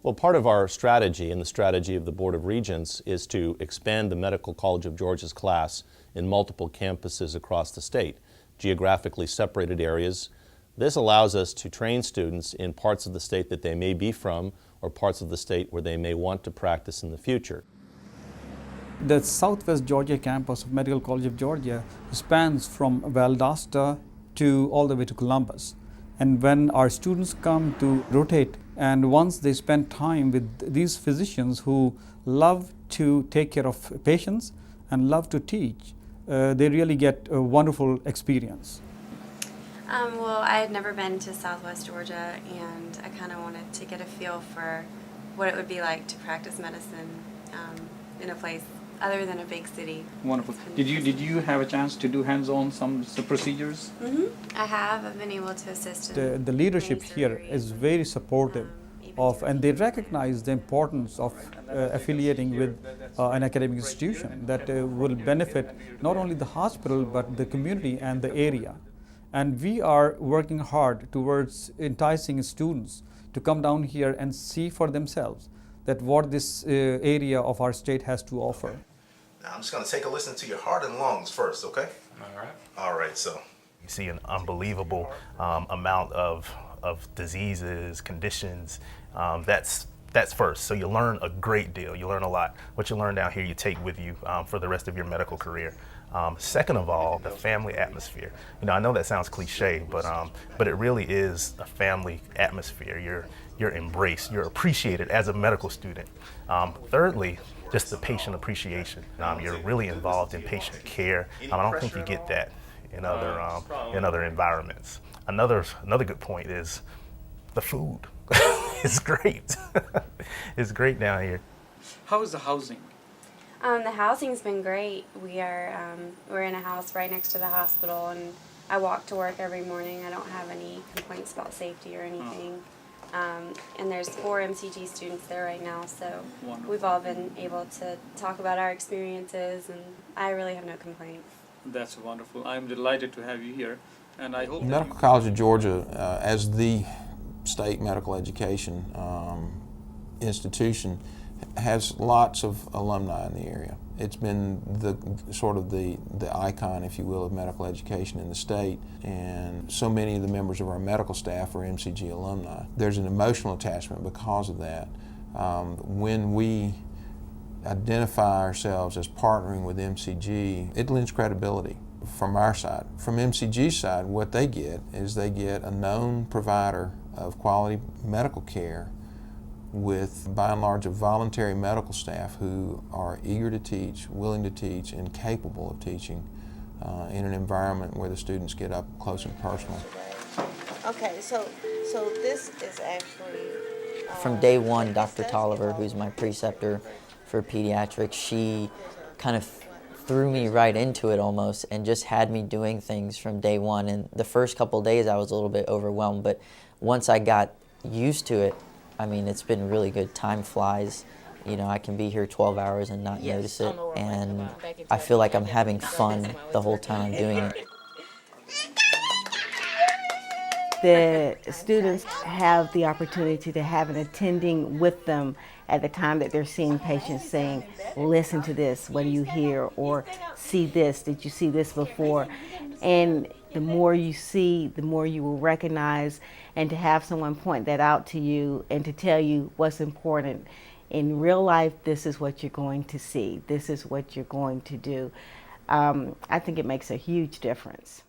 Well, part of our strategy and the strategy of the Board of Regents is to expand the Medical College of Georgia's class in multiple campuses across the state, geographically separated areas. This allows us to train students in parts of the state that they may be from or parts of the state where they may want to practice in the future. The Southwest Georgia campus of Medical College of Georgia spans from Valdosta to all the way to Columbus. And when our students come to rotate, and once they spend time with these physicians who love to take care of patients and love to teach, they really get a wonderful experience. Well, I had never been to Southwest Georgia, and I kind of wanted to get a feel for what it would be like to practice medicine in a place other than a big city. Wonderful. Did you have a chance to do hands-on some procedures? I have. I've been able to assist in The leadership many here surgeries, is very supportive of, and they recognize the importance of affiliating with an academic institution that will benefit not only the hospital but the community and the area. And we are working hard towards enticing students to come down here and see for themselves that what this area of our state has to offer. Now I'm just going to take a listen to your heart and lungs first, okay? All right. All right, so. You see an unbelievable amount of diseases, conditions. That's first. So you learn a great deal. You learn a lot. What you learn down here, you take with you for the rest of your medical career. Second of all, the family atmosphere. You know, I know that sounds cliche, but it really is a family atmosphere. You're embraced. You're appreciated as a medical student. Thirdly, just the patient appreciation. You're really involved in patient care. I don't think you get that in other environments. Another good point is the food. It's great. It's great down here. How is the housing? The housing's been great. We're in a house right next to the hospital, and I walk to work every morning. I don't have any complaints about safety or anything. And there's 4 MCG students there right now, so Wonderful. we've all been able to talk about our experiences, and I really have no complaints. That's wonderful. I'm delighted to have you here, and I hope Medical College of Georgia, as the state medical education institution, has lots of alumni in the area. It's been the sort of the icon, if you will, of medical education in the state, and so many of the members of our medical staff are MCG alumni. There's an emotional attachment because of that. When we identify ourselves as partnering with MCG, it lends credibility from our side. From MCG's side, what they get is they get a known provider of quality medical care with, by and large, a voluntary medical staff who are eager to teach, willing to teach, and capable of teaching in an environment where the students get up close and personal. Okay, so this is actually... From day one, Dr. Tolliver, who's my preceptor for pediatrics, she kind of threw me right into it almost and just had me doing things from day one. And the first couple of days I was a little bit overwhelmed, but once I got used to it, I mean, it's been really good. Time flies. You know, I can be here 12 hours and not notice it, and I feel like I'm having fun the whole time I'm doing it. The students have the opportunity to have an attending with them at the time that they're seeing patients, saying, listen to this, what do you hear? Or see this, did you see this before? And the more you see, the more you will recognize, and to have someone point that out to you and to tell you what's important. In real life, this is what you're going to see. This is what you're going to do. I think it makes a huge difference.